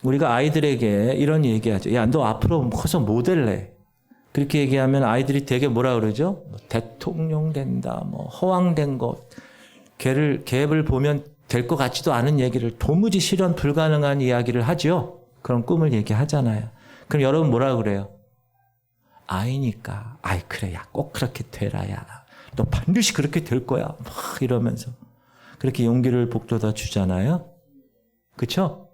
우리가 아이들에게 이런 얘기하죠. 야, 너 앞으로 커서 모델 내. 그렇게 얘기하면 아이들이 되게 뭐라 그러죠? 뭐 대통령 된다, 뭐 허황된 것. 갭을 보면 될 것 같지도 않은 얘기를 도무지 실현 불가능한 이야기를 하죠. 그런 꿈을 얘기하잖아요. 그럼 여러분 뭐라 그래요? 아이니까. 아이 그래, 야 꼭 그렇게 되라, 야. 너 반드시 그렇게 될 거야. 막 이러면서 그렇게 용기를 북돋아 주잖아요. 그렇죠?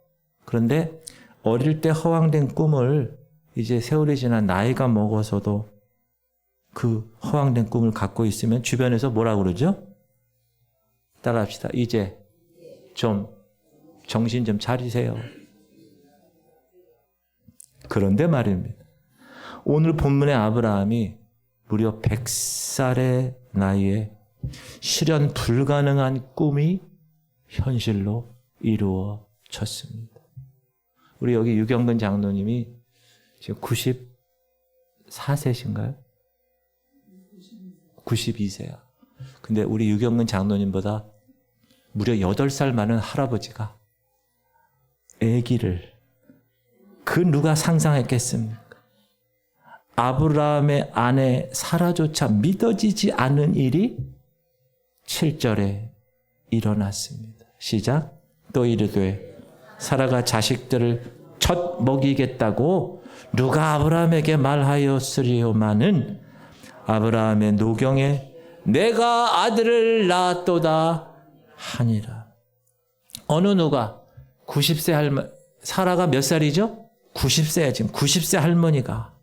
그런데 어릴 때 허황된 꿈을 이제 세월이 지난 나이가 먹어서도 그 허황된 꿈을 갖고 있으면 주변에서 뭐라 그러죠? 따라합시다. 이제 좀 정신 좀 차리세요. 그런데 말입니다. 오늘 본문의 아브라함이 무려 100살의 나이에 실현 불가능한 꿈이 현실로 이루어졌습니다. 우리 여기 유경근 장로님이 지금 94세신가요? 92세야. 근데 우리 유경근 장로님보다 무려 8살 많은 할아버지가 아기를 그 누가 상상했겠습니까? 아브라함의 아내 사라조차 믿어지지 않은 일이 7절에 일어났습니다. 시작. 또 이르되 사라가 자식들을 첫 먹이겠다고 누가 아브라함에게 말하였으리오마는 아브라함의 노경에 내가 아들을 낳았도다 하니라. 어느 누가 90세 할머니, 사라가 몇 살이죠? 90세야. 지금 90세 할머니가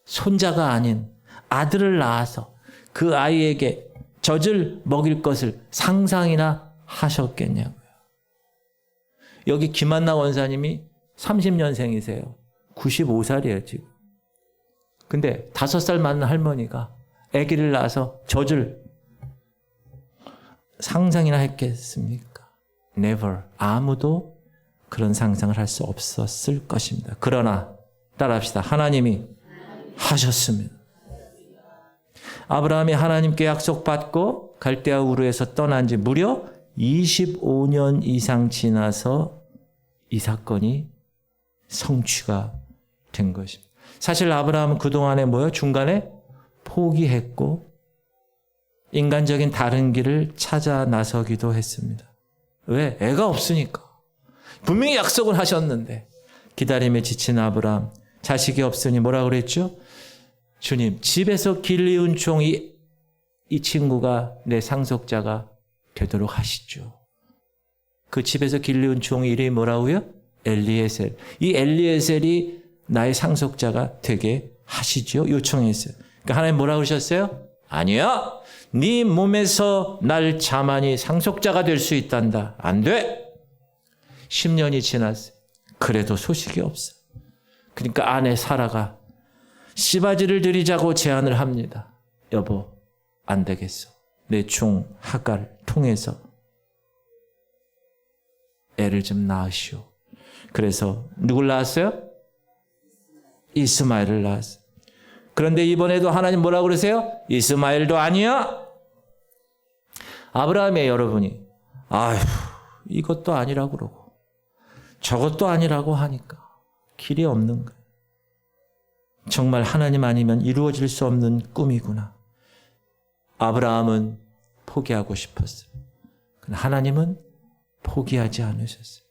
손자가 아닌 아들을 낳아서 그 아이에게 젖을 먹일 것을 상상이나 하셨겠냐고요. 여기 김한나 원사님이 30년생이세요. 95살이에요 지금. 근데 5살 많은 할머니가 아기를 낳아서 젖을 상상이나 했겠습니까? Never. 아무도 그런 상상을 할 수 없었을 것입니다. 그러나 따라합시다. 하나님이 하셨습니다. 아브라함이 하나님께 약속받고 갈대아 우르에서 떠난 지 무려 25년 이상 지나서 이 사건이 성취가 된 것입니다. 사실 아브라함은 그동안에 중간에 포기했고 인간적인 다른 길을 찾아 나서기도 했습니다. 왜? 애가 없으니까. 분명히 약속을 하셨는데 기다림에 지친 아브라함, 자식이 없으니 뭐라 그랬죠? 주님, 집에서 길리운 종이 이 친구가 내 상속자가 되도록 하시죠. 그 집에서 길리운 종의 이름이 뭐라고요? 엘리에셀. 이 엘리에셀이 나의 상속자가 되게 하시죠. 요청했어요. 그러니까 하나님 뭐라고 그러셨어요? 아니야. 네 몸에서 날 자만이 상속자가 될 수 있단다. 안 돼. 10년이 지났어요. 그래도 소식이 없어. 그러니까 아내 사라가 씨바지를 드리자고 제안을 합니다. 여보, 안 되겠어. 내 종 하가를 통해서 애를 좀 낳으시오. 그래서 누굴 낳았어요? 이스마엘을 낳았어요. 그런데 이번에도 하나님 뭐라고 그러세요? 이스마엘도 아니야. 아브라함의 여러분이 아휴 이것도 아니라고 그러고 저것도 아니라고 하니까 길이 없는 거예요. 정말 하나님 아니면 이루어질 수 없는 꿈이구나. 아브라함은 포기하고 싶었어요. 하나님은 포기하지 않으셨어요.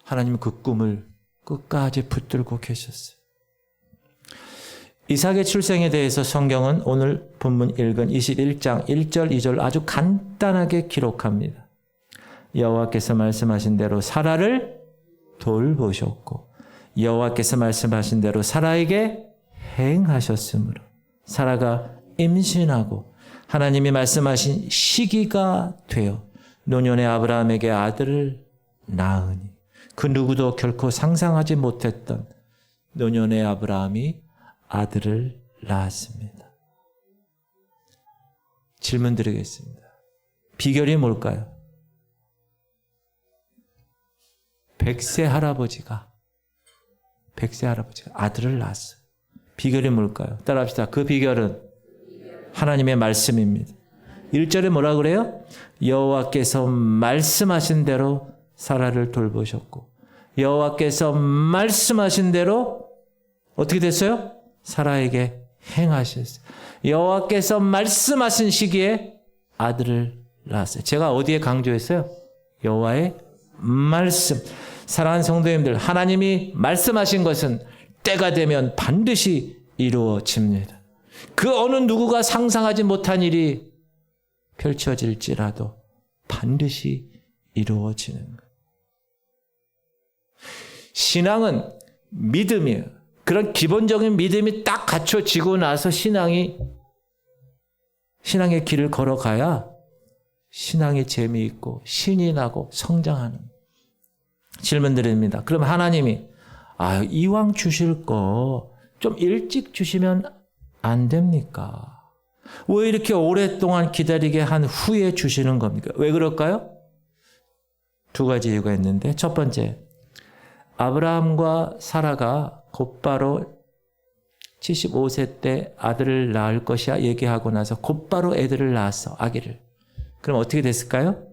하나님은 그 꿈을 끝까지 붙들고 계셨어요. 이삭의 출생에 대해서 성경은 오늘 본문 읽은 21장 1절 2절 아주 간단하게 기록합니다. 여호와께서 말씀하신 대로 사라를 돌보셨고 여호와께서 말씀하신 대로 사라에게 행하셨으므로 사라가 임신하고 하나님이 말씀하신 시기가 되어 노년의 아브라함에게 아들을 낳으니 그 누구도 결코 상상하지 못했던 노년의 아브라함이 아들을 낳았습니다. 질문 드리겠습니다. 비결이 뭘까요? 100세 할아버지가 아들을 낳았어요. 비결이 뭘까요? 따라합시다. 그 비결은 하나님의 말씀입니다. 1절에 뭐라 그래요? 여호와께서 말씀하신 대로 사라를 돌보셨고 여호와께서 말씀하신 대로 어떻게 됐어요? 사라에게 행하셨어요. 여호와께서 말씀하신 시기에 아들을 낳았어요. 제가 어디에 강조했어요? 여호와의 말씀. 사랑하는 성도님들, 하나님이 말씀하신 것은 때가 되면 반드시 이루어집니다. 그 어느 누구가 상상하지 못한 일이 펼쳐질지라도 반드시 이루어지는 거예요. 신앙은 믿음이에요. 그런 기본적인 믿음이 딱 갖춰지고 나서 신앙의 길을 걸어가야 신앙이 재미있고 신이 나고 성장하는. 질문 드립니다. 그럼 하나님이 이왕 주실 거 좀 일찍 주시면 안 됩니까? 왜 이렇게 오랫동안 기다리게 한 후에 주시는 겁니까? 왜 그럴까요? 두 가지 이유가 있는데, 첫 번째, 아브라함과 사라가 곧바로 75세 때 아들을 낳을 것이야 얘기하고 나서 곧바로 애들을 낳았어, 아기를. 그럼 어떻게 됐을까요?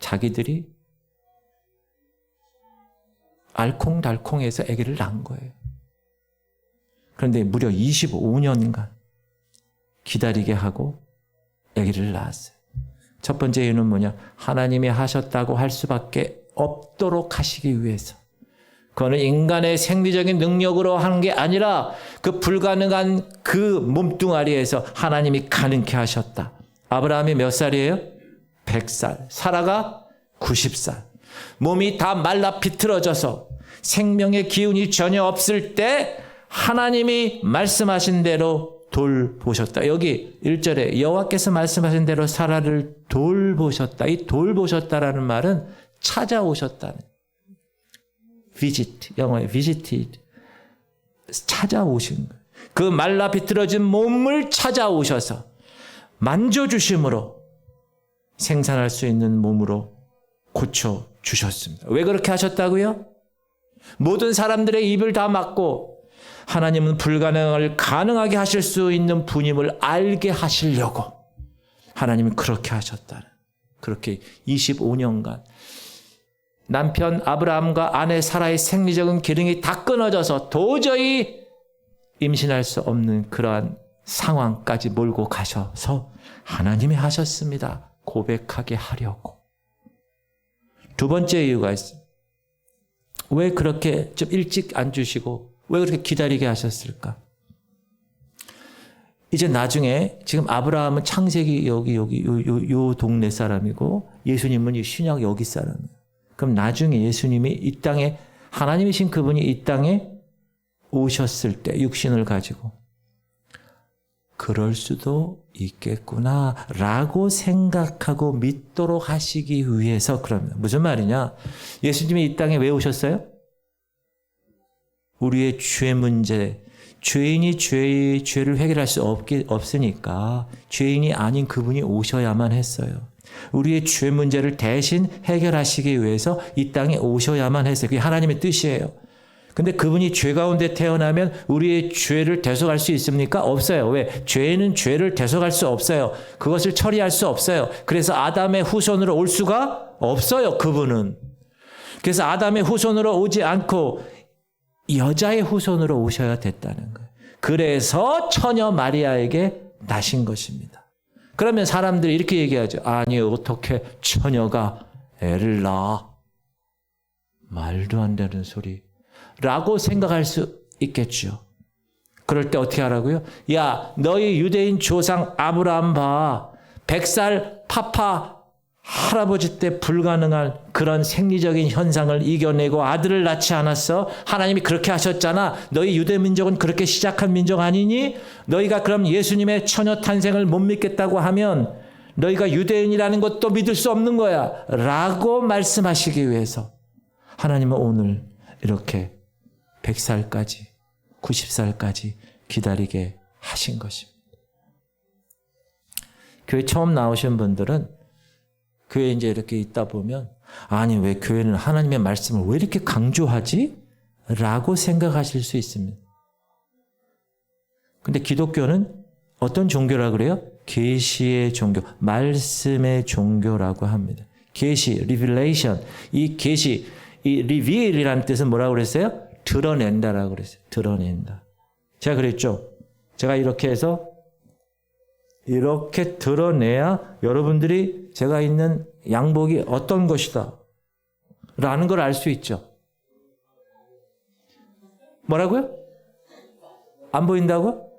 자기들이 알콩달콩해서 아기를 낳은 거예요. 그런데 무려 25년간 기다리게 하고 아기를 낳았어요. 첫 번째 이유는 뭐냐? 하나님이 하셨다고 할 수밖에 없도록 하시기 위해서. 그거는 인간의 생리적인 능력으로 하는 게 아니라 그 불가능한 그 몸뚱아리에서 하나님이 가능케 하셨다. 아브라함이 몇 살이에요? 100살. 사라가 90살. 몸이 다 말라 비틀어져서 생명의 기운이 전혀 없을 때 하나님이 말씀하신 대로 돌보셨다. 여기 1절에 여호와께서 말씀하신 대로 사라를 돌보셨다. 이 돌보셨다라는 말은 찾아오셨다는. visit, 영어에 visited. 찾아오신 거예요. 그 말라 비틀어진 몸을 찾아오셔서 만져주심으로 생산할 수 있는 몸으로 고쳐주셨습니다. 왜 그렇게 하셨다고요? 모든 사람들의 입을 다 막고 하나님은 불가능을 가능하게 하실 수 있는 분임을 알게 하시려고 하나님은 그렇게 하셨다는. 그렇게 25년간 남편 아브라함과 아내 사라의 생리적인 기능이 다 끊어져서 도저히 임신할 수 없는 그러한 상황까지 몰고 가셔서 하나님이 하셨습니다. 고백하게 하려고. 두 번째 이유가 있습니다. 왜 그렇게 좀 일찍 안 주시고 왜 그렇게 기다리게 하셨을까? 이제 나중에 지금 아브라함은 창세기 요 동네 사람이고 예수님은 이 신약 여기 사람이에요. 그럼 나중에 예수님이 이 땅에 하나님이신 그분이 이 땅에 오셨을 때 육신을 가지고 그럴 수도 있겠구나라고 생각하고 믿도록 하시기 위해서 그럽니다. 무슨 말이냐? 예수님이 이 땅에 왜 오셨어요? 우리의 죄 문제, 죄인이 죄를 해결할 수 없으니까 죄인이 아닌 그분이 오셔야만 했어요. 우리의 죄 문제를 대신 해결하시기 위해서 이 땅에 오셔야만 했어요. 그게 하나님의 뜻이에요. 근데 그분이 죄 가운데 태어나면 우리의 죄를 대속할 수 있습니까? 없어요. 왜? 죄는 죄를 대속할 수 없어요. 그것을 처리할 수 없어요. 그래서 아담의 후손으로 올 수가 없어요. 그분은. 그래서 아담의 후손으로 오지 않고 여자의 후손으로 오셔야 됐다는 거예요. 그래서 처녀 마리아에게 나신 것입니다. 그러면 사람들이 이렇게 얘기하죠. 아니 어떻게 처녀가 애를 낳아? 말도 안 되는 소리. 라고 생각할 수 있겠죠. 그럴 때 어떻게 하라고요? 야, 너희 유대인 조상 아브라함 봐. 100살 파파 할아버지 때 불가능한 그런 생리적인 현상을 이겨내고 아들을 낳지 않았어? 하나님이 그렇게 하셨잖아. 너희 유대 민족은 그렇게 시작한 민족 아니니? 너희가 그럼 예수님의 처녀 탄생을 못 믿겠다고 하면 너희가 유대인이라는 것도 믿을 수 없는 거야. 라고 말씀하시기 위해서 하나님은 오늘 이렇게 100살까지 90살까지 기다리게 하신 것입니다. 교회 처음 나오신 분들은 교회에 이제 이렇게 있다 보면 아니 왜 교회는 하나님의 말씀을 왜 이렇게 강조하지? 라고 생각하실 수 있습니다. 근데 기독교는 어떤 종교라고 그래요? 계시의 종교, 말씀의 종교라고 합니다. 계시, revelation. 이 계시, 이 reveal이라는 뜻은 뭐라고 그랬어요? 드러낸다라고 그랬어요. 드러낸다. 제가 그랬죠. 제가 이렇게 해서 이렇게 드러내야 여러분들이 제가 있는 양복이 어떤 것이다 라는 걸 알 수 있죠. 뭐라고요? 안 보인다고?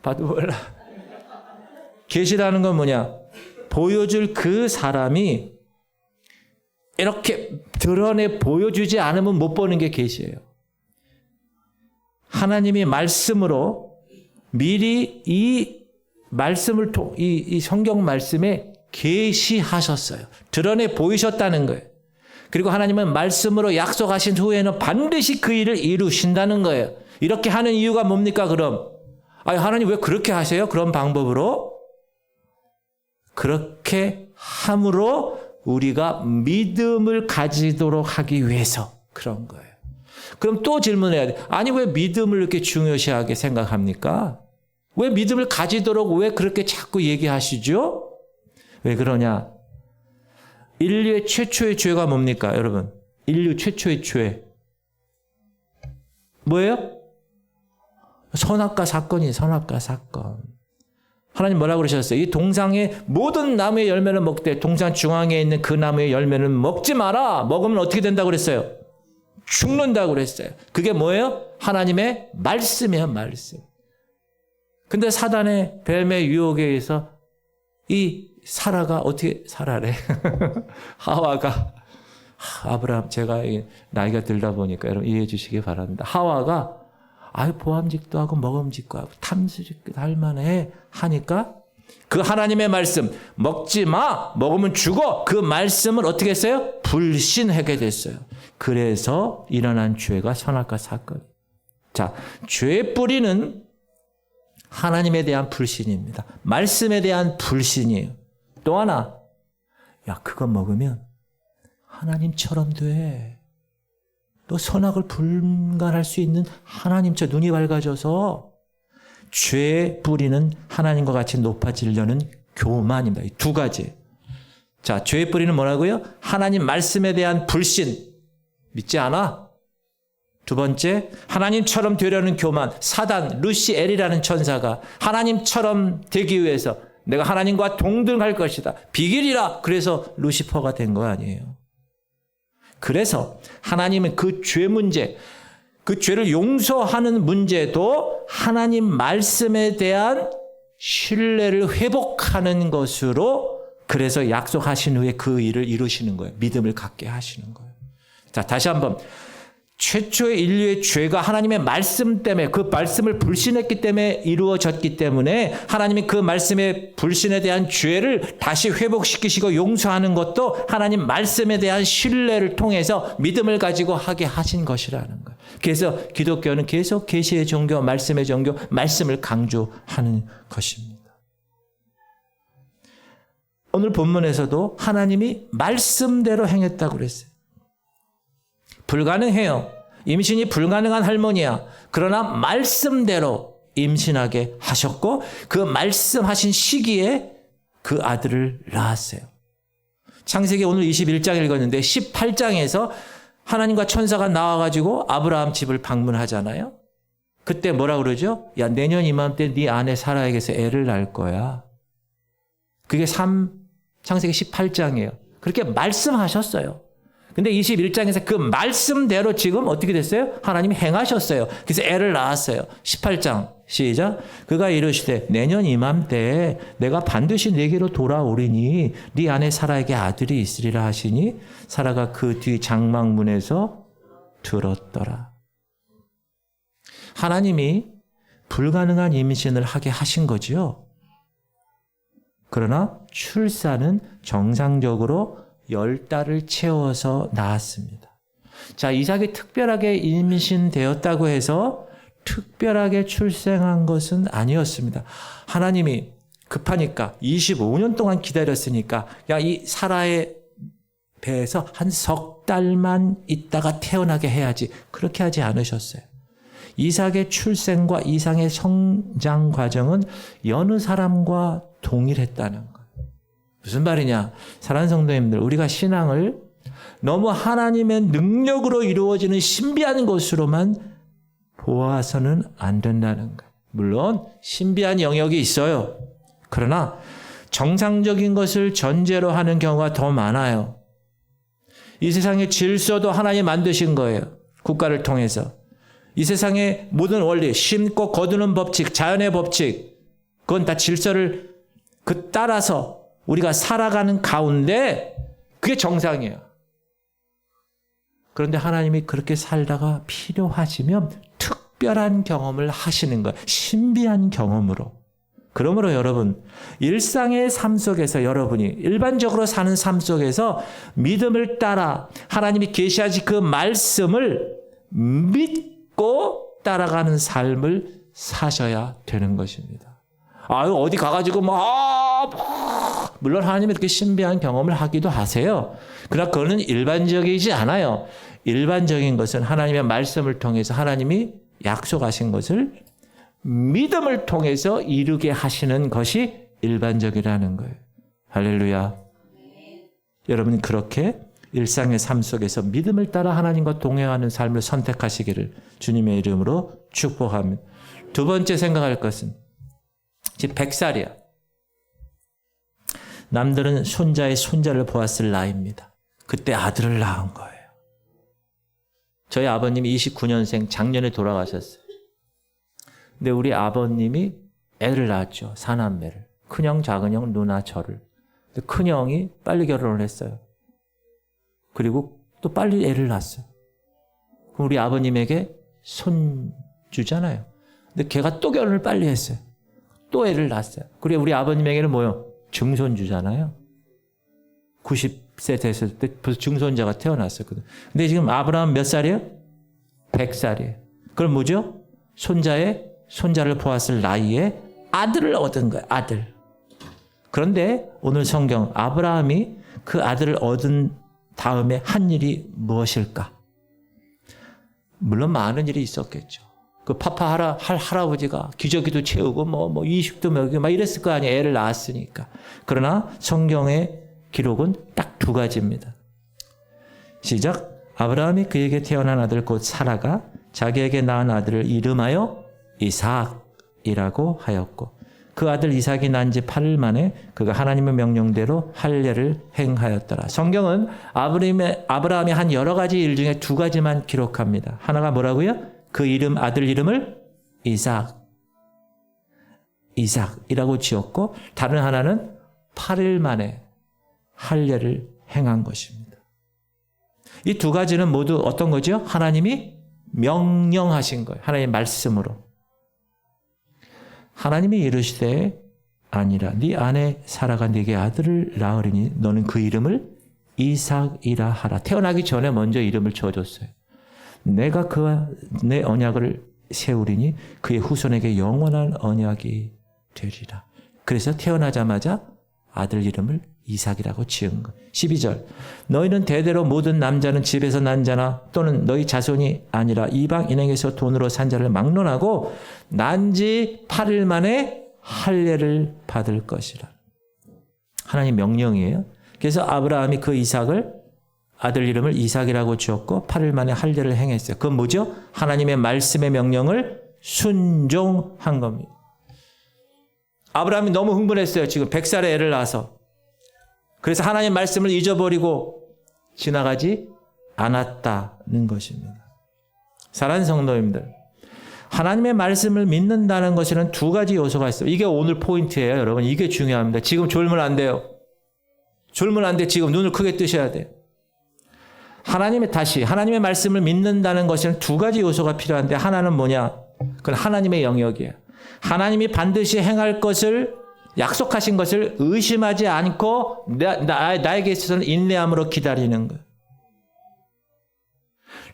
봐도 몰라. 계시라는 건 뭐냐? 보여줄 그 사람이 이렇게 드러내 보여주지 않으면 못 보는 게 계시예요. 하나님이 말씀으로 미리 이 말씀을 이 성경 말씀에 계시하셨어요. 드러내 보이셨다는 거예요. 그리고 하나님은 말씀으로 약속하신 후에는 반드시 그 일을 이루신다는 거예요. 이렇게 하는 이유가 뭡니까 그럼? 하나님 왜 그렇게 하세요? 그런 방법으로? 그렇게 함으로 우리가 믿음을 가지도록 하기 위해서 그런 거예요. 그럼 또 질문해야 돼. 아니 왜 믿음을 이렇게 중요시하게 생각합니까? 왜 믿음을 가지도록 왜 그렇게 자꾸 얘기하시죠? 왜 그러냐? 인류의 최초의 죄가 뭡니까 여러분? 인류 최초의 죄 뭐예요? 선악과 사건이에요. 선악과 사건. 하나님 뭐라고 그러셨어요? 이 동상의 모든 나무의 열매를 먹되 동상 중앙에 있는 그 나무의 열매는 먹지 마라. 먹으면 어떻게 된다고 그랬어요? 죽는다고 그랬어요. 그게 뭐예요? 하나님의 말씀이에요. 말씀. 근데 사단의 뱀의 유혹에 의해서 이 사라가 어떻게 사라래? 하와가 아브라함 제가 나이가 들다 보니까 여러분 이해해 주시기 바랍니다. 하와가 보암직도 하고 먹음직도 하고 탐스직도 할 만해 하니까 그 하나님의 말씀 먹지 마 먹으면 죽어 그 말씀을 어떻게 했어요? 불신하게 됐어요. 그래서 일어난 죄가 선악과 사건. 자, 죄의 뿌리는 하나님에 대한 불신입니다. 말씀에 대한 불신이에요. 또 하나, 그거 먹으면 하나님처럼 돼. 또 선악을 분간할 수 있는 하나님처럼 눈이 밝아져서 죄의 뿌리는 하나님과 같이 높아지려는 교만입니다. 이 두 가지. 자, 죄의 뿌리는 뭐라고요? 하나님 말씀에 대한 불신. 믿지 않아? 두 번째, 하나님처럼 되려는 교만. 사단, 루시엘이라는 천사가 하나님처럼 되기 위해서 내가 하나님과 동등할 것이다. 비길이라. 그래서 루시퍼가 된 거 아니에요. 그래서 하나님은 그 죄 문제, 그 죄를 용서하는 문제도 하나님 말씀에 대한 신뢰를 회복하는 것으로 그래서 약속하신 후에 그 일을 이루시는 거예요. 믿음을 갖게 하시는 거예요. 자, 다시 한번. 최초의 인류의 죄가 하나님의 말씀 때문에 그 말씀을 불신했기 때문에 이루어졌기 때문에 하나님이 그 말씀의 불신에 대한 죄를 다시 회복시키시고 용서하는 것도 하나님 말씀에 대한 신뢰를 통해서 믿음을 가지고 하게 하신 것이라는 거예요. 그래서 기독교는 계속 계시의 종교, 말씀의 종교, 말씀을 강조하는 것입니다. 오늘 본문에서도 하나님이 말씀대로 행했다고 그랬어요. 불가능해요. 임신이 불가능한 할머니야. 그러나 말씀대로 임신하게 하셨고 그 말씀하신 시기에 그 아들을 낳았어요. 창세기 오늘 21장 읽었는데 18장에서 하나님과 천사가 나와가지고 아브라함 집을 방문하잖아요. 그때 뭐라 그러죠? 내년 이맘때 네 아내 사라에게서 애를 낳을 거야. 그게 창세기 18장이에요. 그렇게 말씀하셨어요. 근데 21장에서 그 말씀대로 지금 어떻게 됐어요? 하나님이 행하셨어요. 그래서 애를 낳았어요. 18장 시작. 그가 이르시되 내년 이맘때에 내가 반드시 내게로 돌아오리니 네 아내 사라에게 아들이 있으리라 하시니 사라가 그 뒤 장막문에서 들었더라. 하나님이 불가능한 임신을 하게 하신 거지요. 그러나 출산은 정상적으로 10달을 채워서 낳았습니다. 자, 이삭이 특별하게 임신되었다고 해서 특별하게 출생한 것은 아니었습니다. 하나님이 급하니까 25년 동안 기다렸으니까 이 사라의 배에서 한 석 달만 있다가 태어나게 해야지. 그렇게 하지 않으셨어요. 이삭의 출생과 이삭의 성장 과정은 여느 사람과 동일했다는 거예요. 무슨 말이냐? 사랑하는 성도님들, 우리가 신앙을 너무 하나님의 능력으로 이루어지는 신비한 것으로만 보아서는 안 된다는 거예요. 물론 신비한 영역이 있어요. 그러나 정상적인 것을 전제로 하는 경우가 더 많아요. 이 세상의 질서도 하나님 만드신 거예요. 국가를 통해서. 이 세상의 모든 원리, 심고 거두는 법칙, 자연의 법칙, 그건 다 질서를 따라서 우리가 살아가는 가운데 그게 정상이에요. 그런데 하나님이 그렇게 살다가 필요하시면 특별한 경험을 하시는 거예요. 신비한 경험으로. 그러므로 여러분, 일상의 삶 속에서 여러분이 일반적으로 사는 삶 속에서 믿음을 따라 하나님이 계시하신 그 말씀을 믿고 따라가는 삶을 사셔야 되는 것입니다. 어디 가가지고 물론 하나님이 이렇게 신비한 경험을 하기도 하세요. 그러나 그거는 일반적이지 않아요. 일반적인 것은 하나님의 말씀을 통해서 하나님이 약속하신 것을 믿음을 통해서 이루게 하시는 것이 일반적이라는 거예요. 할렐루야. 여러분 그렇게 일상의 삶 속에서 믿음을 따라 하나님과 동행하는 삶을 선택하시기를 주님의 이름으로 축복합니다. 두 번째 생각할 것은 지금 100살이야. 남들은 손자의 손자를 보았을 나이입니다. 그때 아들을 낳은 거예요. 저희 아버님이 29년생 작년에 돌아가셨어요. 근데 우리 아버님이 애를 낳았죠. 사남매를. 큰형, 작은형, 누나, 저를. 근데 큰형이 빨리 결혼을 했어요. 그리고 또 빨리 애를 낳았어요. 그럼 우리 아버님에게 손주잖아요. 근데 걔가 또 결혼을 빨리 했어요. 또 애를 낳았어요. 그리고 우리 아버님에게는 뭐요? 증손주잖아요. 90세 됐을 때 벌써 증손자가 태어났었거든. 근데 지금 아브라함 몇 살이에요? 100살이에요. 그럼 뭐죠? 손자를 보았을 나이에 아들을 얻은 거예요. 아들. 그런데 오늘 성경 아브라함이 그 아들을 얻은 다음에 한 일이 무엇일까? 물론 많은 일이 있었겠죠. 그 할아버지가 기저귀도 채우고 이식도 먹이고 막 이랬을 거 아니에요. 애를 낳았으니까. 그러나 성경의 기록은 딱 두 가지입니다. 시작. 아브라함이 그에게 태어난 아들 곧 사라가 자기에게 낳은 아들을 이름하여 이삭이라고 하였고 그 아들 이삭이 난 지 8일 만에 그가 하나님의 명령대로 할례를 행하였더라. 성경은 아브라함이 한 여러 가지 일 중에 두 가지만 기록합니다. 하나가 뭐라고요? 그 아들 이름을 이삭이라고 지었고 다른 하나는 8일 만에 할례를 행한 것입니다. 이 두 가지는 모두 어떤 거죠? 하나님이 명령하신 거예요. 하나님의 말씀으로. 하나님이 이르시되 아니라 네 아내 사라가 네게 아들을 낳으리니 너는 그 이름을 이삭이라 하라. 태어나기 전에 먼저 이름을 지어줬어요. 내가 그와 내 언약을 세우리니 그의 후손에게 영원한 언약이 되리라. 그래서 태어나자마자 아들 이름을 이삭이라고 지은 것. 12절. 너희는 대대로 모든 남자는 집에서 난 자나 또는 너희 자손이 아니라 이방 인행에서 돈으로 산 자를 막론하고 난 지 8일 만에 할례를 받을 것이라. 하나님 명령이에요. 그래서 아브라함이 그 이삭을 아들 이름을 이삭이라고 지었고 8일 만에 할례를 행했어요. 그건 뭐죠? 하나님의 말씀의 명령을 순종한 겁니다. 아브라함이 너무 흥분했어요. 지금 100살에 애를 낳아서. 그래서 하나님의 말씀을 잊어버리고 지나가지 않았다는 것입니다. 사랑하는 성도님들, 하나님의 말씀을 믿는다는 것에는 두 가지 요소가 있어요. 이게 오늘 포인트예요, 여러분. 이게 중요합니다. 지금 졸면 안 돼요. 졸면 안 돼. 지금 눈을 크게 뜨셔야 돼요. 하나님의 말씀을 믿는다는 것에는 두 가지 요소가 필요한데 하나는 뭐냐? 그건 하나님의 영역이에요. 하나님이 반드시 행할 것을 약속하신 것을 의심하지 않고 나에게 있어서는 인내함으로 기다리는 거예요.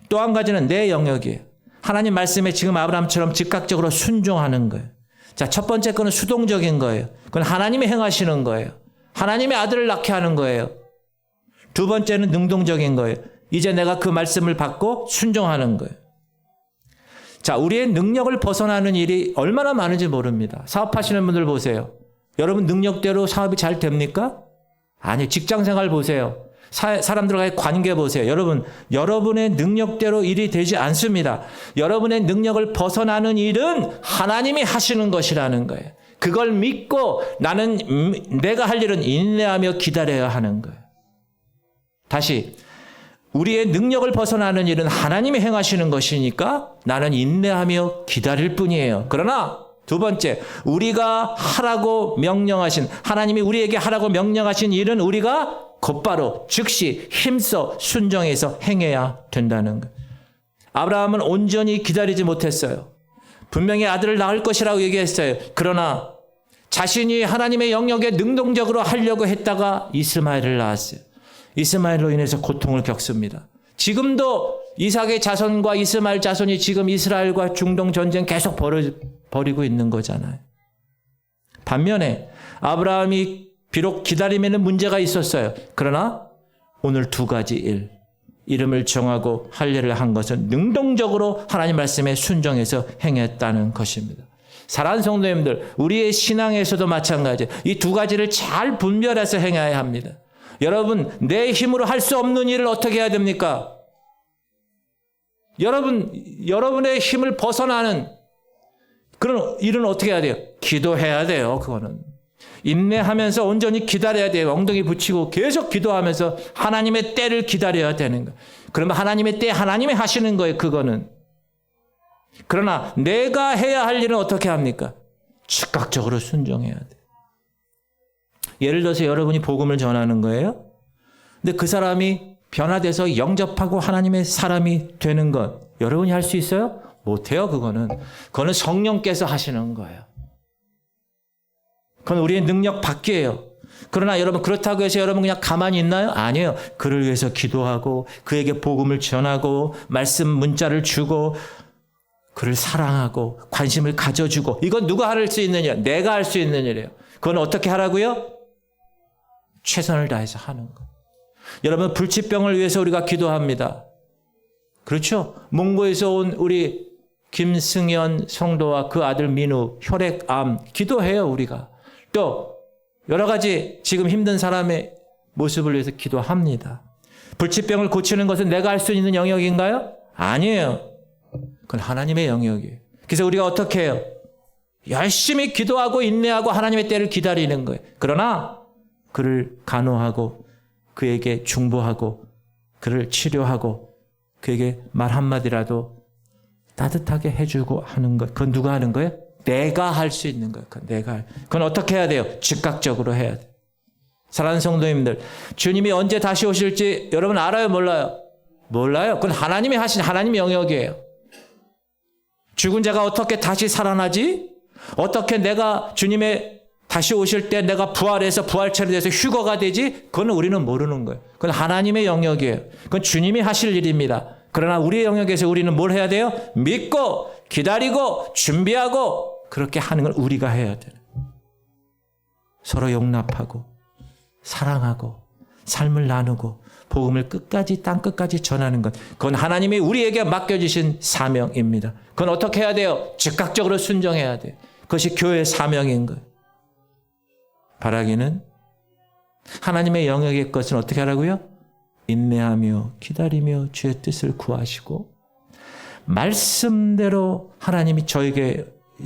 또 한 가지는 내 영역이에요. 하나님 말씀에 지금 아브라함처럼 즉각적으로 순종하는 거예요. 자, 첫 번째 거는 수동적인 거예요. 그건 하나님이 행하시는 거예요. 하나님의 아들을 낳게 하는 거예요. 두 번째는 능동적인 거예요. 이제 내가 그 말씀을 받고 순종하는 거예요. 자, 우리의 능력을 벗어나는 일이 얼마나 많은지 모릅니다. 사업하시는 분들 보세요. 여러분 능력대로 사업이 잘 됩니까? 아니, 직장생활 보세요. 사람들과의 관계 보세요. 여러분, 여러분의 능력대로 일이 되지 않습니다. 여러분의 능력을 벗어나는 일은 하나님이 하시는 것이라는 거예요. 그걸 믿고 내가 할 일은 인내하며 기다려야 하는 거예요. 다시, 우리의 능력을 벗어나는 일은 하나님이 행하시는 것이니까 나는 인내하며 기다릴 뿐이에요. 그러나 두 번째, 우리가 하라고 명령하신, 하나님이 우리에게 하라고 명령하신 일은 우리가 곧바로 즉시 힘써 순종해서 행해야 된다는 거예요. 아브라함은 온전히 기다리지 못했어요. 분명히 아들을 낳을 것이라고 얘기했어요. 그러나 자신이 하나님의 영역에 능동적으로 하려고 했다가 이스마엘을 낳았어요. 이스마엘로 인해서 고통을 겪습니다. 지금도 이삭의 자손과 이스마엘 자손이 지금 이스라엘과 중동 전쟁 계속 벌이고 있는 거잖아요. 반면에 아브라함이 비록 기다림에는 문제가 있었어요. 그러나 오늘 두 가지 이름을 정하고 할 일을 한 것은 능동적으로 하나님 말씀에 순종해서 행했다는 것입니다. 사랑하는 성도님들, 우리의 신앙에서도 마찬가지예요. 이 두 가지를 잘 분별해서 행해야 합니다. 여러분, 내 힘으로 할 수 없는 일을 어떻게 해야 됩니까? 여러분의 힘을 벗어나는 그런 일은 어떻게 해야 돼요? 기도해야 돼요. 그거는. 인내하면서 온전히 기다려야 돼요. 엉덩이 붙이고 계속 기도하면서 하나님의 때를 기다려야 되는 거예요. 그러면 하나님의 때 하나님이 하시는 거예요. 그거는. 그러나 내가 해야 할 일은 어떻게 합니까? 즉각적으로 순종해야 돼요. 예를 들어서 여러분이 복음을 전하는 거예요. 근데 그 사람이 변화돼서 영접하고 하나님의 사람이 되는 것 여러분이 할 수 있어요? 못해요. 그거는 성령께서 하시는 거예요. 그건 우리의 능력 밖이에요. 그러나 여러분, 그렇다고 해서 여러분 그냥 가만히 있나요? 아니에요. 그를 위해서 기도하고 그에게 복음을 전하고 말씀 문자를 주고 그를 사랑하고 관심을 가져주고, 이건 누가 할 수 있는 일? 내가 할 수 있는 일이에요. 그건 어떻게 하라고요? 최선을 다해서 하는 거. 여러분, 불치병을 위해서 우리가 기도합니다. 그렇죠? 몽고에서 온 우리 김승현 성도와 그 아들 민우 혈액암 기도해요. 우리가 또 여러 가지 지금 힘든 사람의 모습을 위해서 기도합니다. 불치병을 고치는 것은 내가 할 수 있는 영역인가요? 아니에요. 그건 하나님의 영역이에요. 그래서 우리가 어떻게 해요? 열심히 기도하고 인내하고 하나님의 때를 기다리는 거예요. 그러나 그를 간호하고 그에게 중보하고 그를 치료하고 그에게 말 한마디라도 따뜻하게 해주고 하는 것. 그건 누가 하는 거예요? 내가 할 수 있는 거예요. 그건 어떻게 해야 돼요? 즉각적으로 해야 돼요. 사랑하는 성도님들, 주님이 언제 다시 오실지 여러분 알아요? 몰라요? 몰라요. 그건 하나님이 하신 하나님의 영역이에요. 죽은 자가 어떻게 다시 살아나지? 어떻게 내가 주님의 다시 오실 때 내가 부활해서 부활체로 돼서 휴거가 되지? 그건 우리는 모르는 거예요. 그건 하나님의 영역이에요. 그건 주님이 하실 일입니다. 그러나 우리의 영역에서 우리는 뭘 해야 돼요? 믿고 기다리고 준비하고 그렇게 하는 걸 우리가 해야 돼요. 서로 용납하고 사랑하고 삶을 나누고 복음을 끝까지 땅 끝까지 전하는 것. 그건 하나님이 우리에게 맡겨주신 사명입니다. 그건 어떻게 해야 돼요? 즉각적으로 순종해야 돼요. 그것이 교회의 사명인 거예요. 바라기는 하나님의 영역의 것은 어떻게 하라고요? 인내하며 기다리며 주의 뜻을 구하시고 말씀대로 하나님이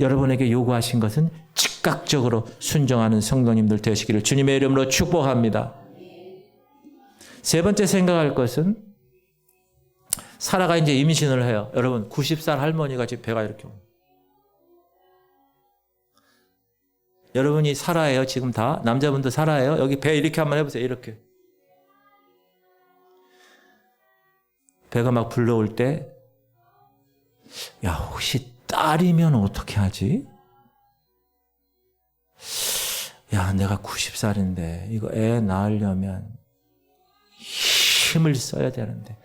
여러분에게 요구하신 것은 즉각적으로 순종하는 성도님들 되시기를 주님의 이름으로 축복합니다. 세 번째 생각할 것은 사라가 이제 임신을 해요. 여러분 90살 할머니가 지금 배가 이렇게 옵니다. 여러분이 사라예요. 지금 다 남자분도 사라예요. 여기 배 이렇게 한번 해보세요. 이렇게 배가 막 불러올 때 야, 혹시 딸이면 어떻게 하지? 야, 내가 90살인데 이거 애 낳으려면 힘을 써야 되는데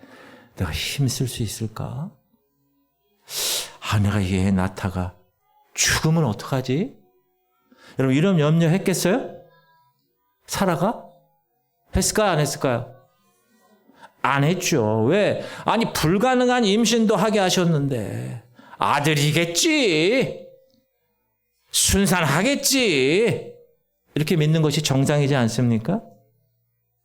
내가 힘 쓸 수 있을까? 아, 내가 이 애 낳다가 죽으면 어떡하지? 여러분 이런 염려 했겠어요? 사라가? 했을까요? 안 했을까요? 안 했죠. 왜? 아니 불가능한 임신도 하게 하셨는데 아들이겠지. 순산하겠지. 이렇게 믿는 것이 정상이지 않습니까?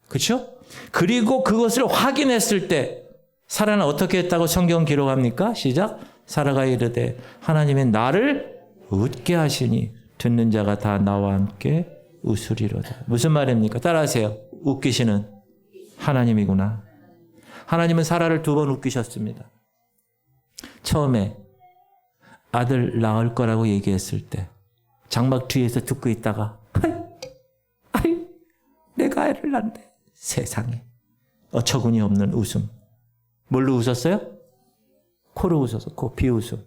그렇죠? 그리고 그것을 확인했을 때 사라는 어떻게 했다고 성경 기록합니까? 시작. 사라가 이르되 하나님이 나를 웃게 하시니 듣는 자가 다 나와 함께 웃으리로다. 무슨 말입니까? 따라하세요. 웃기시는 하나님이구나. 하나님은 사라를 2번 웃기셨습니다. 처음에 아들 낳을 거라고 얘기했을 때 장막 뒤에서 듣고 있다가 아이 내가 애를 낳는데 세상에 어처구니 없는 웃음. 뭘로 웃었어요? 코로 웃어서 코 비웃음,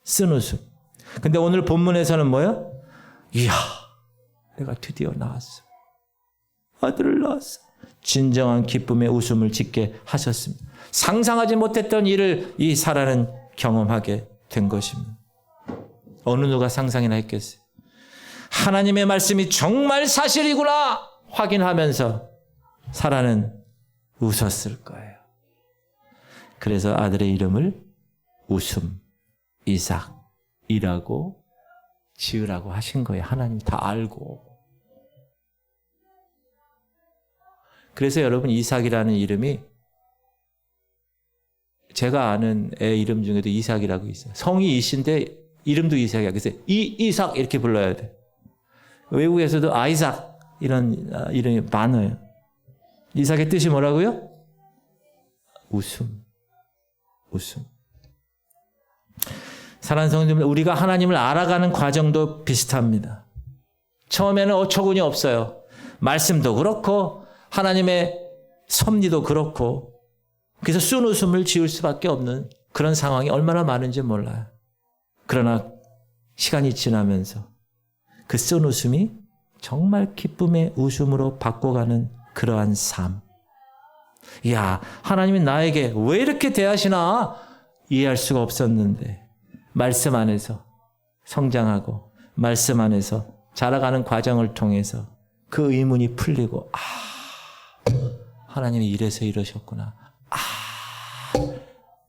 쓴 웃음. 근데 오늘 본문에서는 뭐예요? 이야 내가 드디어 낳았어. 아들을 낳았어. 진정한 기쁨의 웃음을 짓게 하셨습니다. 상상하지 못했던 일을 이 사라는 경험하게 된 것입니다. 어느 누가 상상이나 했겠어요. 하나님의 말씀이 정말 사실이구나 확인하면서 사라는 웃었을 거예요. 그래서 아들의 이름을 웃음, 이삭이라고 지으라고 하신 거예요. 하나님 다 알고. 그래서 여러분 이삭이라는 이름이 제가 아는 애 이름 중에도 이삭이라고 있어요. 성이 이신데 이름도 이삭이야. 그래서 이삭 이렇게 불러야 돼. 외국에서도 아이삭 이런 이름이 많아요. 이삭의 뜻이 뭐라고요? 웃음. 웃음. 사랑하는 성도님들, 우리가 하나님을 알아가는 과정도 비슷합니다. 처음에는 어처구니 없어요. 말씀도 그렇고 하나님의 섭리도 그렇고 그래서 쓴 웃음을 지을 수밖에 없는 그런 상황이 얼마나 많은지 몰라요. 그러나 시간이 지나면서 그 쓴 웃음이 정말 기쁨의 웃음으로 바꿔가는 그러한 삶. 이야, 하나님이 나에게 왜 이렇게 대하시나 이해할 수가 없었는데 말씀 안에서 성장하고 말씀 안에서 자라가는 과정을 통해서 그 의문이 풀리고 하나님이 이래서 이러셨구나.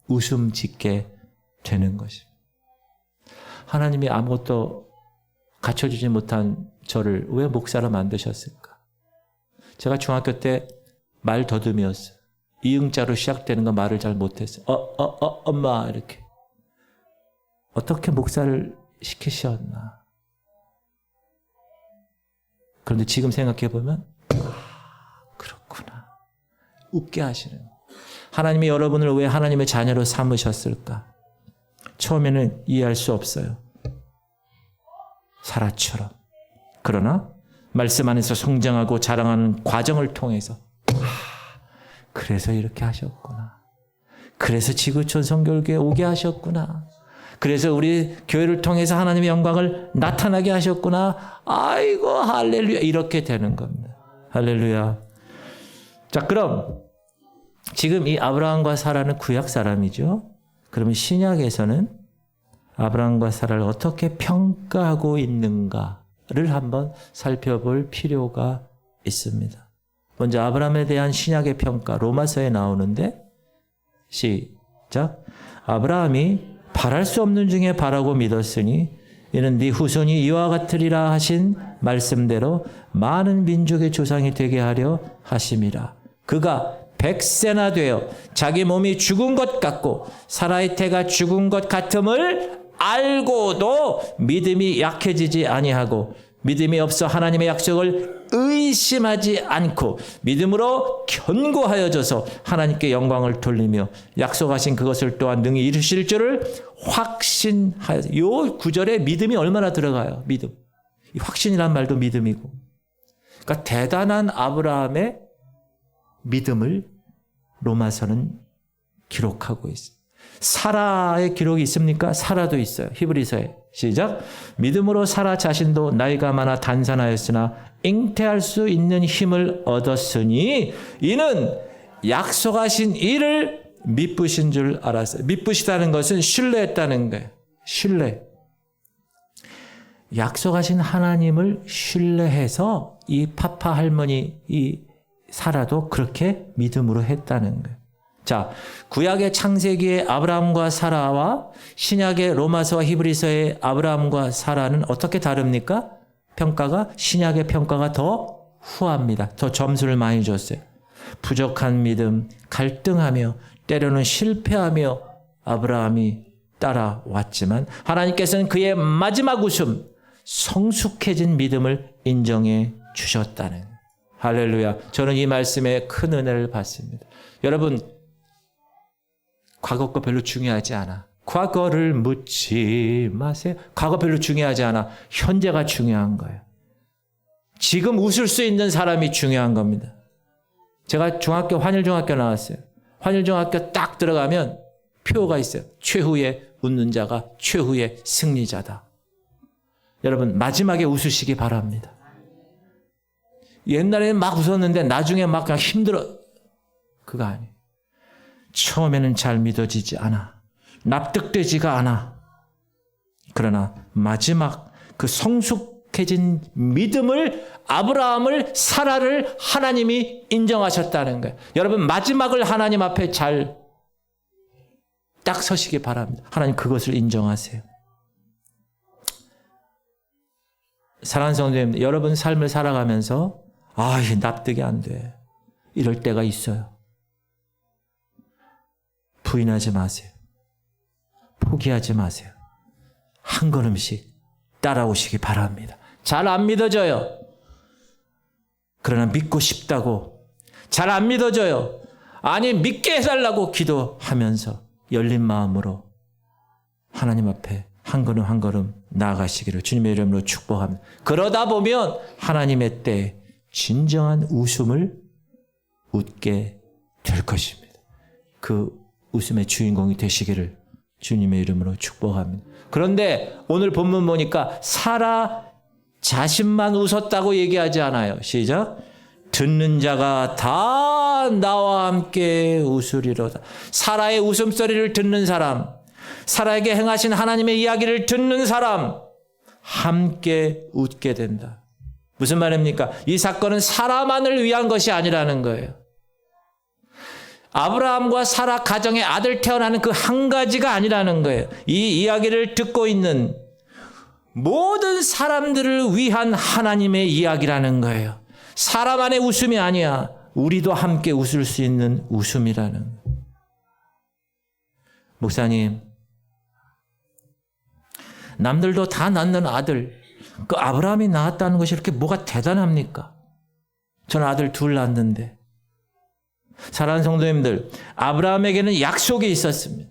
웃음 짓게 되는 것입니다. 하나님이 아무것도 갖춰주지 못한 저를 왜 목사로 만드셨을까? 제가 중학교 때 말 더듬이었어요. 이응자로 시작되는 거 말을 잘 못했어요. 엄마 이렇게. 어떻게 목사를 시키셨나? 그런데 지금 생각해 보면 그렇구나. 웃게 하시는. 하나님이 여러분을 왜 하나님의 자녀로 삼으셨을까? 처음에는 이해할 수 없어요. 사라처럼. 그러나 말씀 안에서 성장하고 자랑하는 과정을 통해서 그래서 이렇게 하셨구나. 그래서 지구촌 선교교회에 오게 하셨구나. 그래서 우리 교회를 통해서 하나님의 영광을 나타나게 하셨구나. 아이고 할렐루야. 이렇게 되는 겁니다. 할렐루야. 자, 그럼 지금 이 아브라함과 사라는 구약 사람이죠. 그러면 신약에서는 아브라함과 사라를 어떻게 평가하고 있는가를 한번 살펴볼 필요가 있습니다. 먼저 아브라함에 대한 신약의 평가 로마서에 나오는데 시작. 아브라함이 바랄 수 없는 중에 바라고 믿었으니 이는 네 후손이 이와 같으리라 하신 말씀대로 많은 민족의 조상이 되게 하려 하심이라. 그가 100세나 되어 자기 몸이 죽은 것 같고 사라의 태가 죽은 것 같음을 알고도 믿음이 약해지지 아니하고 믿음이 없어 하나님의 약속을 의심하지 않고 믿음으로 견고하여져서 하나님께 영광을 돌리며 약속하신 그것을 또한 능히 이루실 줄을 확신하여. 이 구절에 믿음이 얼마나 들어가요? 믿음. 이 확신이란 말도 믿음이고. 그러니까 대단한 아브라함의 믿음을 로마서는 기록하고 있습니다. 사라의 기록이 있습니까? 사라도 있어요. 히브리서에. 시작. 믿음으로 사라 자신도 나이가 많아 단산하였으나 잉태할 수 있는 힘을 얻었으니 이는 약속하신 이를 미쁘신 줄 알았어요. 미쁘시다는 것은 신뢰했다는 거예요. 신뢰. 약속하신 하나님을 신뢰해서 이 파파 할머니 이 사라도 그렇게 믿음으로 했다는 거예요. 자, 구약의 창세기의 아브라함과 사라와 신약의 로마서와 히브리서의 아브라함과 사라는 어떻게 다릅니까? 평가가 신약의 평가가 더 후합니다. 더 점수를 많이 줬어요. 부족한 믿음, 갈등하며 때로는 실패하며 아브라함이 따라왔지만 하나님께서는 그의 마지막 웃음, 성숙해진 믿음을 인정해 주셨다는. 할렐루야. 저는 이 말씀에 큰 은혜를 받습니다. 여러분, 과거 거 별로 중요하지 않아. 과거를 묻지 마세요. 과거 별로 중요하지 않아. 현재가 중요한 거예요. 지금 웃을 수 있는 사람이 중요한 겁니다. 제가 환일중학교 나왔어요. 환일중학교 딱 들어가면 표가 있어요. 최후의 웃는 자가 최후의 승리자다. 여러분, 마지막에 웃으시기 바랍니다. 옛날에는 막 웃었는데 나중에 막 그냥 힘들어. 그거 아니에요. 처음에는 잘 믿어지지 않아. 납득되지가 않아. 그러나 마지막 그 성숙해진 믿음을, 아브라함을, 사라를 하나님이 인정하셨다는 거예요. 여러분, 마지막을 하나님 앞에 잘 딱 서시기 바랍니다. 하나님 그것을 인정하세요. 사랑하는 성도님, 여러분 삶을 살아가면서 이게 납득이 안 돼. 이럴 때가 있어요. 부인하지 마세요. 포기하지 마세요. 한 걸음씩 따라오시기 바랍니다. 잘 안 믿어져요. 그러나 믿고 싶다고. 잘 안 믿어져요. 아니, 믿게 해달라고 기도하면서 열린 마음으로 하나님 앞에 한 걸음 한 걸음 나아가시기를 주님의 이름으로 축복합니다. 그러다 보면 하나님의 때에 진정한 웃음을 웃게 될 것입니다. 그 웃음의 주인공이 되시기를 주님의 이름으로 축복합니다. 그런데 오늘 본문 보니까 사라 자신만 웃었다고 얘기하지 않아요. 시작. 듣는 자가 다 나와 함께 웃으리로다. 사라의 웃음소리를 듣는 사람, 사라에게 행하신 하나님의 이야기를 듣는 사람, 함께 웃게 된다. 무슨 말입니까? 이 사건은 사라만을 위한 것이 아니라는 거예요. 아브라함과 사라 가정에 아들 태어나는 그 한 가지가 아니라는 거예요. 이 이야기를 듣고 있는 모든 사람들을 위한 하나님의 이야기라는 거예요. 사라만의 웃음이 아니야. 우리도 함께 웃을 수 있는 웃음이라는 거예요. 목사님, 남들도 다 낳는 아들, 그 아브라함이 낳았다는 것이 이렇게 뭐가 대단합니까? 저는 아들 둘 낳았는데. 사랑하는 성도님들, 아브라함에게는 약속이 있었습니다.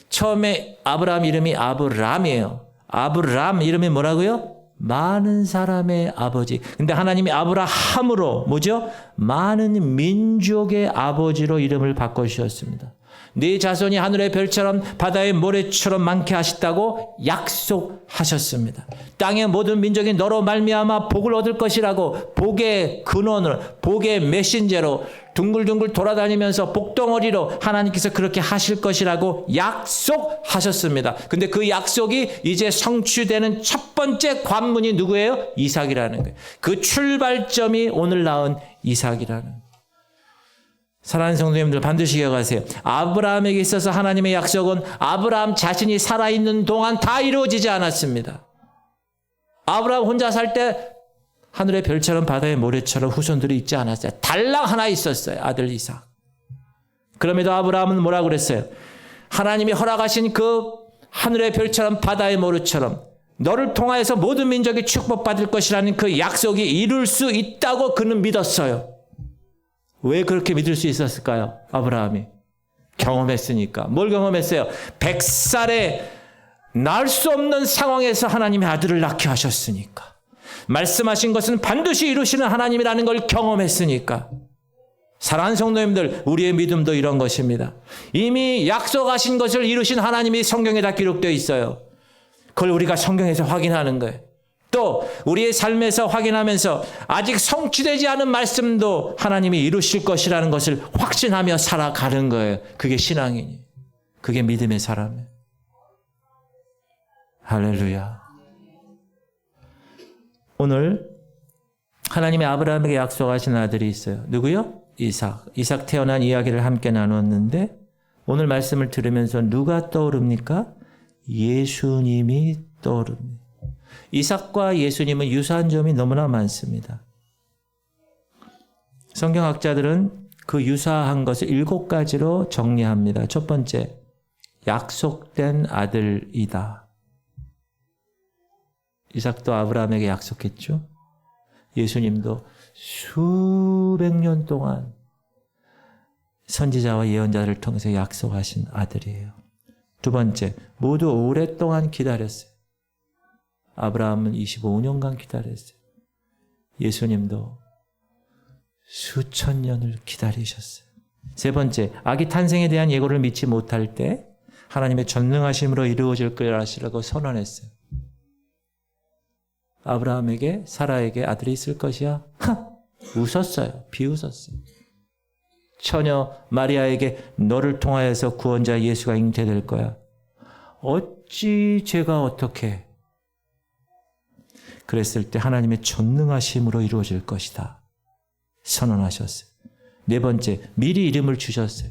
처음에 아브라함 이름이 아브람이에요. 아브람 이름이 뭐라고요? 많은 사람의 아버지. 근데 하나님이 아브라함으로 뭐죠? 많은 민족의 아버지로 이름을 바꿔주셨습니다. 네 자손이 하늘의 별처럼 바다의 모래처럼 많게 하셨다고 약속하셨습니다. 땅의 모든 민족이 너로 말미암아 복을 얻을 것이라고 복의 근원으로, 복의 메신저로 둥글둥글 돌아다니면서 복덩어리로 하나님께서 그렇게 하실 것이라고 약속하셨습니다. 근데 그 약속이 이제 성취되는 첫 번째 관문이 누구예요? 이삭이라는 거예요. 그 출발점이 오늘 낳은 이삭이라는 거예요. 사랑하는 성도님들 반드시 기억하세요. 아브라함에게 있어서 하나님의 약속은 아브라함 자신이 살아있는 동안 다 이루어지지 않았습니다. 아브라함 혼자 살 때 하늘의 별처럼 바다의 모래처럼 후손들이 있지 않았어요. 달랑 하나 있었어요. 아들 이삭. 그럼에도 아브라함은 뭐라고 그랬어요? 하나님이 허락하신 그 하늘의 별처럼 바다의 모래처럼 너를 통하여서 모든 민족이 축복받을 것이라는 그 약속이 이룰 수 있다고 그는 믿었어요. 왜 그렇게 믿을 수 있었을까요? 아브라함이 경험했으니까. 뭘 경험했어요? 100살에 날 수 없는 상황에서 하나님의 아들을 낳게 하셨으니까. 말씀하신 것은 반드시 이루시는 하나님이라는 걸 경험했으니까. 사랑하는 성도님들, 우리의 믿음도 이런 것입니다. 이미 약속하신 것을 이루신 하나님이 성경에 다 기록되어 있어요. 그걸 우리가 성경에서 확인하는 거예요. 또 우리의 삶에서 확인하면서 아직 성취되지 않은 말씀도 하나님이 이루실 것이라는 것을 확신하며 살아가는 거예요. 그게 신앙이니. 그게 믿음의 사람이에요. 할렐루야. 오늘 하나님이 아브라함에게 약속하신 아들이 있어요. 누구요? 이삭. 이삭 태어난 이야기를 함께 나눴는데 오늘 말씀을 들으면서 누가 떠오릅니까? 예수님이 떠오릅니다. 이삭과 예수님은 유사한 점이 너무나 많습니다. 성경학자들은 그 유사한 것을 7가지로 정리합니다. 첫 번째, 약속된 아들이다. 이삭도 아브라함에게 약속했죠. 예수님도 수백 년 동안 선지자와 예언자들을 통해서 약속하신 아들이에요. 두 번째, 모두 오랫동안 기다렸어요. 아브라함은 25년간 기다렸어요. 예수님도 수천 년을 기다리셨어요. 세 번째, 아기 탄생에 대한 예고를 믿지 못할 때 하나님의 전능하심으로 이루어질 것이라고 선언했어요. 아브라함에게, 사라에게 아들이 있을 것이야? 웃었어요. 비웃었어요. 처녀 마리아에게 너를 통하여서 구원자 예수가 잉태될 거야. 어찌 제가 어떻게? 그랬을 때 하나님의 전능하심으로 이루어질 것이다. 선언하셨어요. 네 번째, 미리 이름을 주셨어요.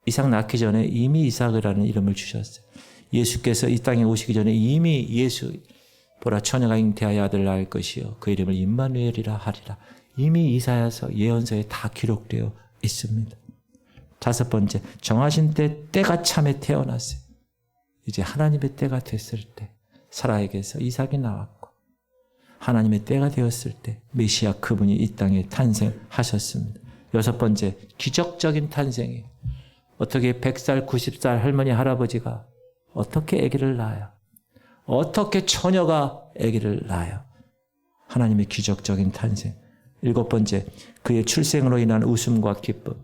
이삭 낳기 전에 이미 이삭이라는 이름을 주셨어요. 예수께서 이 땅에 오시기 전에 이미 예수, 보라 처녀가 잉태하여 아들을 낳을 것이요 그 이름을 임마누엘이라 하리라. 이미 이사야서 예언서에 다 기록되어 있습니다. 다섯 번째, 정하신 때가 참에 태어났어요. 이제 하나님의 때가 됐을 때 사라에게서 이삭이 나왔고 하나님의 때가 되었을 때 메시아 그분이 이 땅에 탄생하셨습니다. 여섯 번째, 기적적인 탄생이에요. 어떻게 100살, 90살 할머니, 할아버지가 어떻게 아기를 낳아요? 어떻게 처녀가 아기를 낳아요? 하나님의 기적적인 탄생. 일곱 번째, 그의 출생으로 인한 웃음과 기쁨.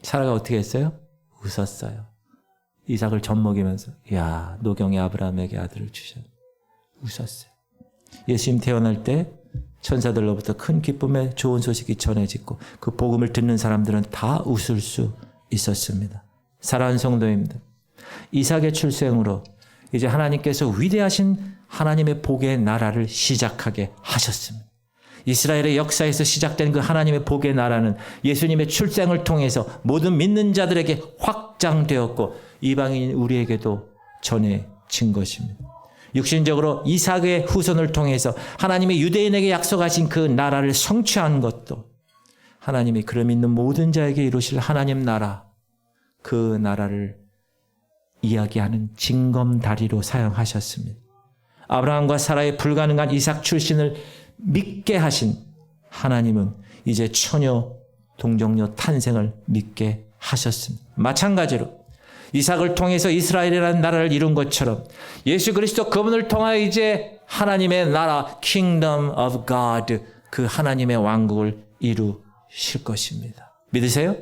사라가 어떻게 했어요? 웃었어요. 이삭을 젖먹이면서 야, 노경이 아브라함에게 아들을 주셨네. 웃었어요. 예수님 태어날 때 천사들로부터 큰 기쁨의 좋은 소식이 전해지고 그 복음을 듣는 사람들은 다 웃을 수 있었습니다. 사랑하는 성도님들, 이삭의 출생으로 이제 하나님께서 위대하신 하나님의 복의 나라를 시작하게 하셨습니다. 이스라엘의 역사에서 시작된 그 하나님의 복의 나라는 예수님의 출생을 통해서 모든 믿는 자들에게 확장되었고 이방인 우리에게도 전해진 것입니다. 육신적으로 이삭의 후손을 통해서 하나님의 유대인에게 약속하신 그 나라를 성취한 것도 하나님이 그를 믿는 모든 자에게 이루실 하나님 나라, 그 나라를 이야기하는 징검다리로 사용하셨습니다. 아브라함과 사라의 불가능한 이삭 출신을 믿게 하신 하나님은 이제 처녀 동정녀 탄생을 믿게 하셨습니다. 마찬가지로 이삭을 통해서 이스라엘이라는 나라를 이룬 것처럼 예수 그리스도 그분을 통하여 이제 하나님의 나라 Kingdom of God, 그 하나님의 왕국을 이루실 것입니다. 믿으세요?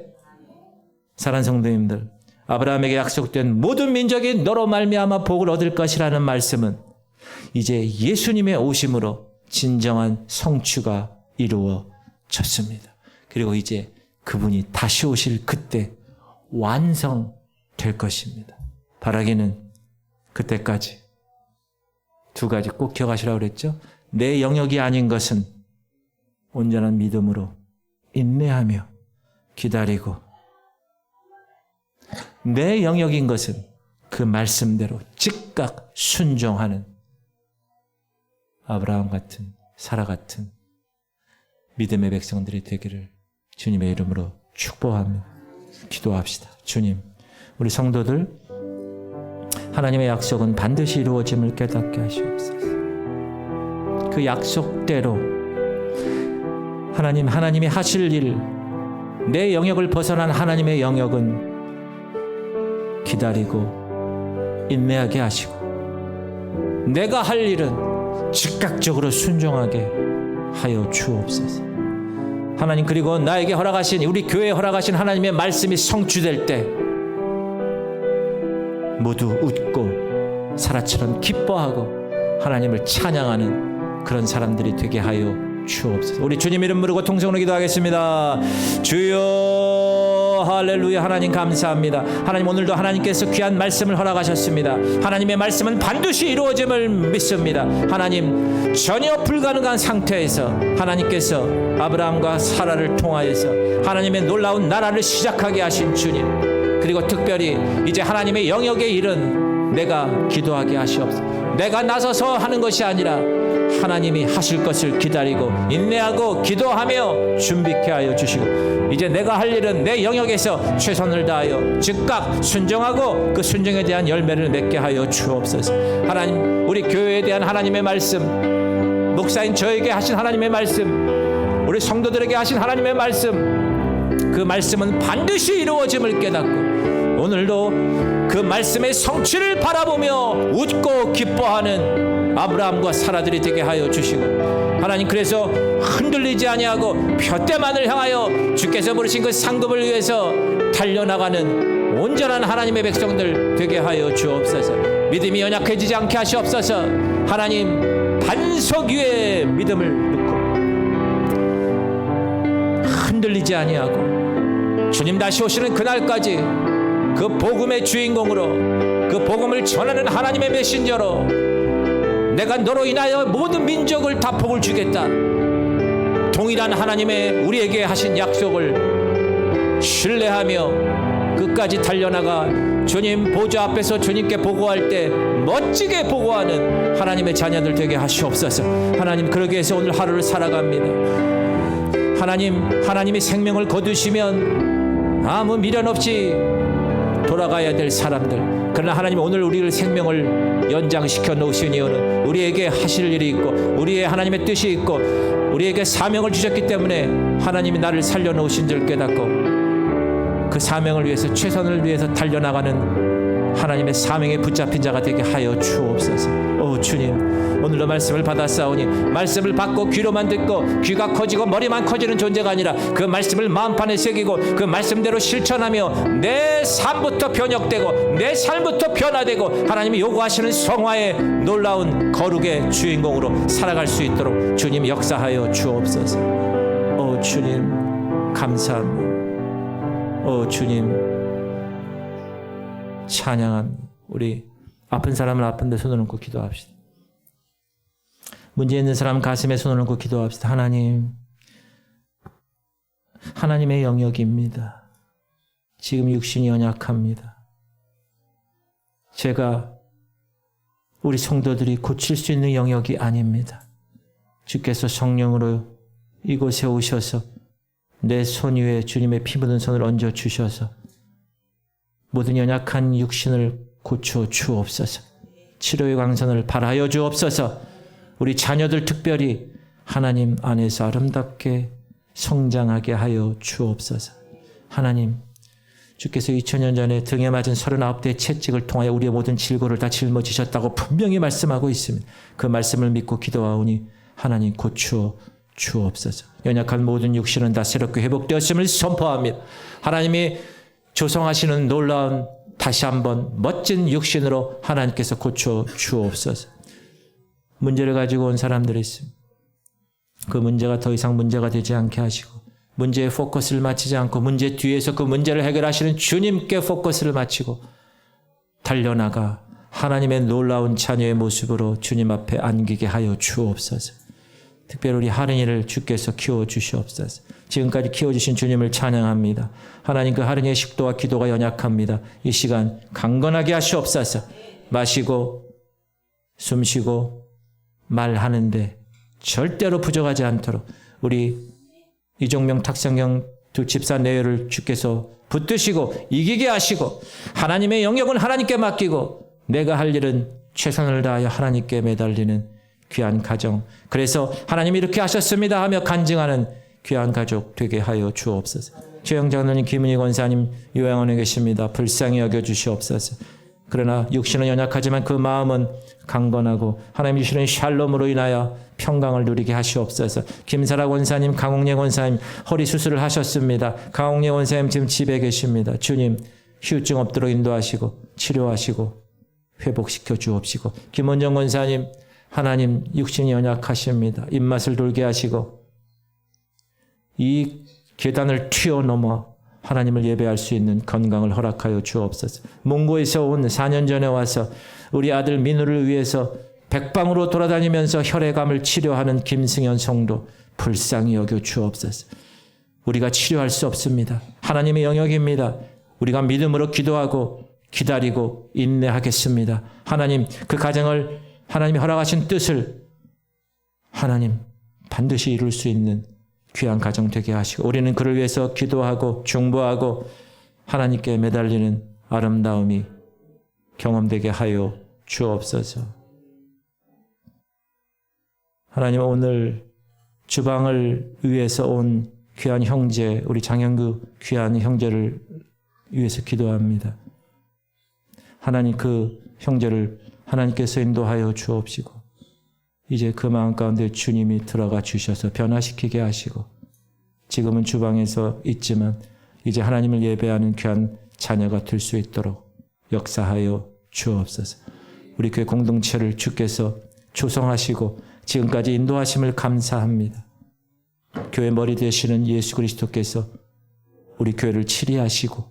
사랑하는 성도님들, 아브라함에게 약속된 모든 민족이 너로 말미암아 복을 얻을 것이라는 말씀은 이제 예수님의 오심으로 진정한 성취가 이루어졌습니다. 그리고 이제 그분이 다시 오실 그때 완성될 것입니다. 바라기는 그때까지 두 가지 꼭 기억하시라고 그랬죠. 내 영역이 아닌 것은 온전한 믿음으로 인내하며 기다리고, 내 영역인 것은 그 말씀대로 즉각 순종하는 아브라함 같은, 사라 같은 믿음의 백성들이 되기를 주님의 이름으로 축복합니다. 기도합시다. 주님, 우리 성도들 하나님의 약속은 반드시 이루어짐을 깨닫게 하시옵소서. 그 약속대로 하나님이 하실 일, 내 영역을 벗어난 하나님의 영역은 기다리고 인내하게 하시고, 내가 할 일은 즉각적으로 순종하게 하여 주옵소서. 하나님, 그리고 나에게 허락하신, 우리 교회에 허락하신 하나님의 말씀이 성취될 때 모두 웃고 사라처럼 기뻐하고 하나님을 찬양하는 그런 사람들이 되게 하여 주옵소서. 우리 주님 이름 부르고 통성으로 기도하겠습니다. 주여, 할렐루야. 하나님 감사합니다. 하나님, 오늘도 하나님께서 귀한 말씀을 허락하셨습니다. 하나님의 말씀은 반드시 이루어짐을 믿습니다. 하나님, 전혀 불가능한 상태에서 하나님께서 아브라함과 사라를 통하여서 하나님의 놀라운 나라를 시작하게 하신 주님, 그리고 특별히 이제 하나님의 영역에 이른 내가 기도하게 하시옵소서. 내가 나서서 하는 것이 아니라 하나님이 하실 것을 기다리고 인내하고 기도하며 준비케 하여 주시고, 이제 내가 할 일은 내 영역에서 최선을 다하여 즉각 순종하고 그 순종에 대한 열매를 맺게 하여 주옵소서. 하나님, 우리 교회에 대한 하나님의 말씀, 목사인 저에게 하신 하나님의 말씀, 우리 성도들에게 하신 하나님의 말씀, 그 말씀은 반드시 이루어짐을 깨닫고 오늘도 그 말씀의 성취를 바라보며 웃고 기뻐하는 아브라함과 사라들이 되게 하여 주시고, 하나님, 그래서 흔들리지 아니하고 푯대만을 향하여 주께서 부르신 그 상급을 위해서 달려나가는 온전한 하나님의 백성들 되게 하여 주옵소서. 믿음이 연약해지지 않게 하시옵소서. 하나님, 반석 위에 믿음을 놓고 흔들리지 아니하고 주님 다시 오시는 그날까지 그 복음의 주인공으로, 그 복음을 전하는 하나님의 메신저로, 내가 너로 인하여 모든 민족을 다 복을 주겠다, 동일한 하나님의 우리에게 하신 약속을 신뢰하며 끝까지 달려나가 주님 보좌 앞에서 주님께 보고할 때 멋지게 보고하는 하나님의 자녀들 되게 하시옵소서. 하나님, 그러기 위해서 오늘 하루를 살아갑니다. 하나님이 생명을 거두시면 아무 미련 없이 돌아가야 될 사람들, 그러나 하나님, 오늘 우리를 생명을 연장시켜 놓으신 이유는 우리에게 하실 일이 있고 우리의 하나님의 뜻이 있고 우리에게 사명을 주셨기 때문에 하나님이 나를 살려놓으신 줄 깨닫고 그 사명을 위해서, 최선을 위해서 달려나가는 하나님의 사명에 붙잡힌 자가 되게 하여 주옵소서. 오 주님, 오늘도 말씀을 받았사오니 말씀을 받고 귀로만 듣고 귀가 커지고 머리만 커지는 존재가 아니라 그 말씀을 마음판에 새기고 그 말씀대로 실천하며 내 삶부터 변혁되고 내 삶부터 변화되고 하나님이 요구하시는 성화의 놀라운 거룩의 주인공으로 살아갈 수 있도록 주님 역사하여 주옵소서. 오 주님, 감사합니다. 오 주님, 찬양합니다. 우리 아픈 사람은 아픈데 손을 얹고 기도합시다. 문제 있는 사람 가슴에 손을 얹고 기도합시다. 하나님, 하나님의 영역입니다. 지금 육신이 연약합니다. 제가 우리 성도들이 고칠 수 있는 영역이 아닙니다. 주께서 성령으로 이곳에 오셔서 내 손 위에 주님의 피 묻은 손을 얹어 주셔서 모든 연약한 육신을 고쳐 주옵소서. 치료의 광선을 발하여 주옵소서. 우리 자녀들 특별히 하나님 안에서 아름답게 성장하게 하여 주옵소서. 하나님, 주께서 2000년 전에 등에 맞은 39대의 채찍을 통하여 우리의 모든 질고를 다 짊어지셨다고 분명히 말씀하고 있습니다. 그 말씀을 믿고 기도하오니 하나님 고쳐 주옵소서. 연약한 모든 육신은 다 새롭게 회복되었음을 선포합니다. 하나님이 조성하시는 놀라운 다시 한번 멋진 육신으로 하나님께서 고쳐 주옵소서. 문제를 가지고 온 사람들이 있습니다. 그 문제가 더 이상 문제가 되지 않게 하시고 문제에 포커스를 맞추지 않고 문제 뒤에서 그 문제를 해결하시는 주님께 포커스를 맞추고 달려나가 하나님의 놀라운 자녀의 모습으로 주님 앞에 안기게 하여 주옵소서. 특별히 우리 하른이를 주께서 키워주시옵소서. 지금까지 키워주신 주님을 찬양합니다. 하나님, 그 하른이의 식도와 기도가 연약합니다. 이 시간 강건하게 하시옵소서. 마시고 숨쉬고 말하는데 절대로 부족하지 않도록 우리 이종명 탁성경 두 집사 내외를 주께서 붙드시고 이기게 하시고 하나님의 영역은 하나님께 맡기고 내가 할 일은 최선을 다하여 하나님께 매달리는 귀한 가정, 그래서 하나님이 이렇게 하셨습니다 하며 간증하는 귀한 가족 되게 하여 주옵소서. 최영 장로님, 김은희 권사님 요양원에 계십니다. 불쌍히 여겨주시옵소서. 그러나 육신은 연약하지만 그 마음은 강건하고 하나님 주시는 샬롬으로 인하여 평강을 누리게 하시옵소서. 김사라 권사님, 강홍래 권사님 허리 수술을 하셨습니다. 강홍래 권사님 지금 집에 계십니다. 주님, 휴증 없도록 인도하시고 치료하시고 회복시켜 주옵시고, 김원정 권사님, 하나님 육신이 연약하십니다. 입맛을 돌게 하시고 이 계단을 튀어넘어 하나님을 예배할 수 있는 건강을 허락하여 주옵소서. 몽고에서 온 4년 전에 와서 우리 아들 민우를 위해서 백방으로 돌아다니면서 혈액암을 치료하는 김승현 성도 불쌍히 여겨 주옵소서. 우리가 치료할 수 없습니다. 하나님의 영역입니다. 우리가 믿음으로 기도하고 기다리고 인내하겠습니다. 하나님, 그 가정을 하나님이 허락하신 뜻을 하나님 반드시 이룰 수 있는 귀한 가정 되게 하시고, 우리는 그를 위해서 기도하고 중보하고 하나님께 매달리는 아름다움이 경험되게 하여 주옵소서. 하나님, 오늘 주방을 위해서 온 귀한 형제, 우리 장영규 귀한 형제를 위해서 기도합니다. 하나님, 그 형제를 하나님께서 인도하여 주옵시고, 이제 그 마음 가운데 주님이 들어가 주셔서 변화시키게 하시고, 지금은 주방에서 있지만 이제 하나님을 예배하는 귀한 자녀가 될 수 있도록 역사하여 주옵소서. 우리 교회 공동체를 주께서 조성하시고 지금까지 인도하심을 감사합니다. 교회 머리 되시는 예수 그리스도께서 우리 교회를 치리하시고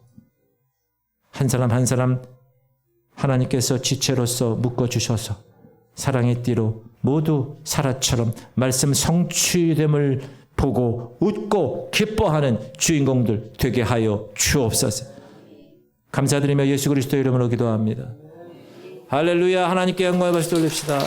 한 사람 한 사람 하나님께서 지체로서 묶어주셔서 사랑의 띠로 모두 사라처럼 말씀 성취됨을 보고 웃고 기뻐하는 주인공들 되게 하여 주옵소서. 감사드리며 예수 그리스도 이름으로 기도합니다. 할렐루야. 하나님께 영광을 다시 돌립시다.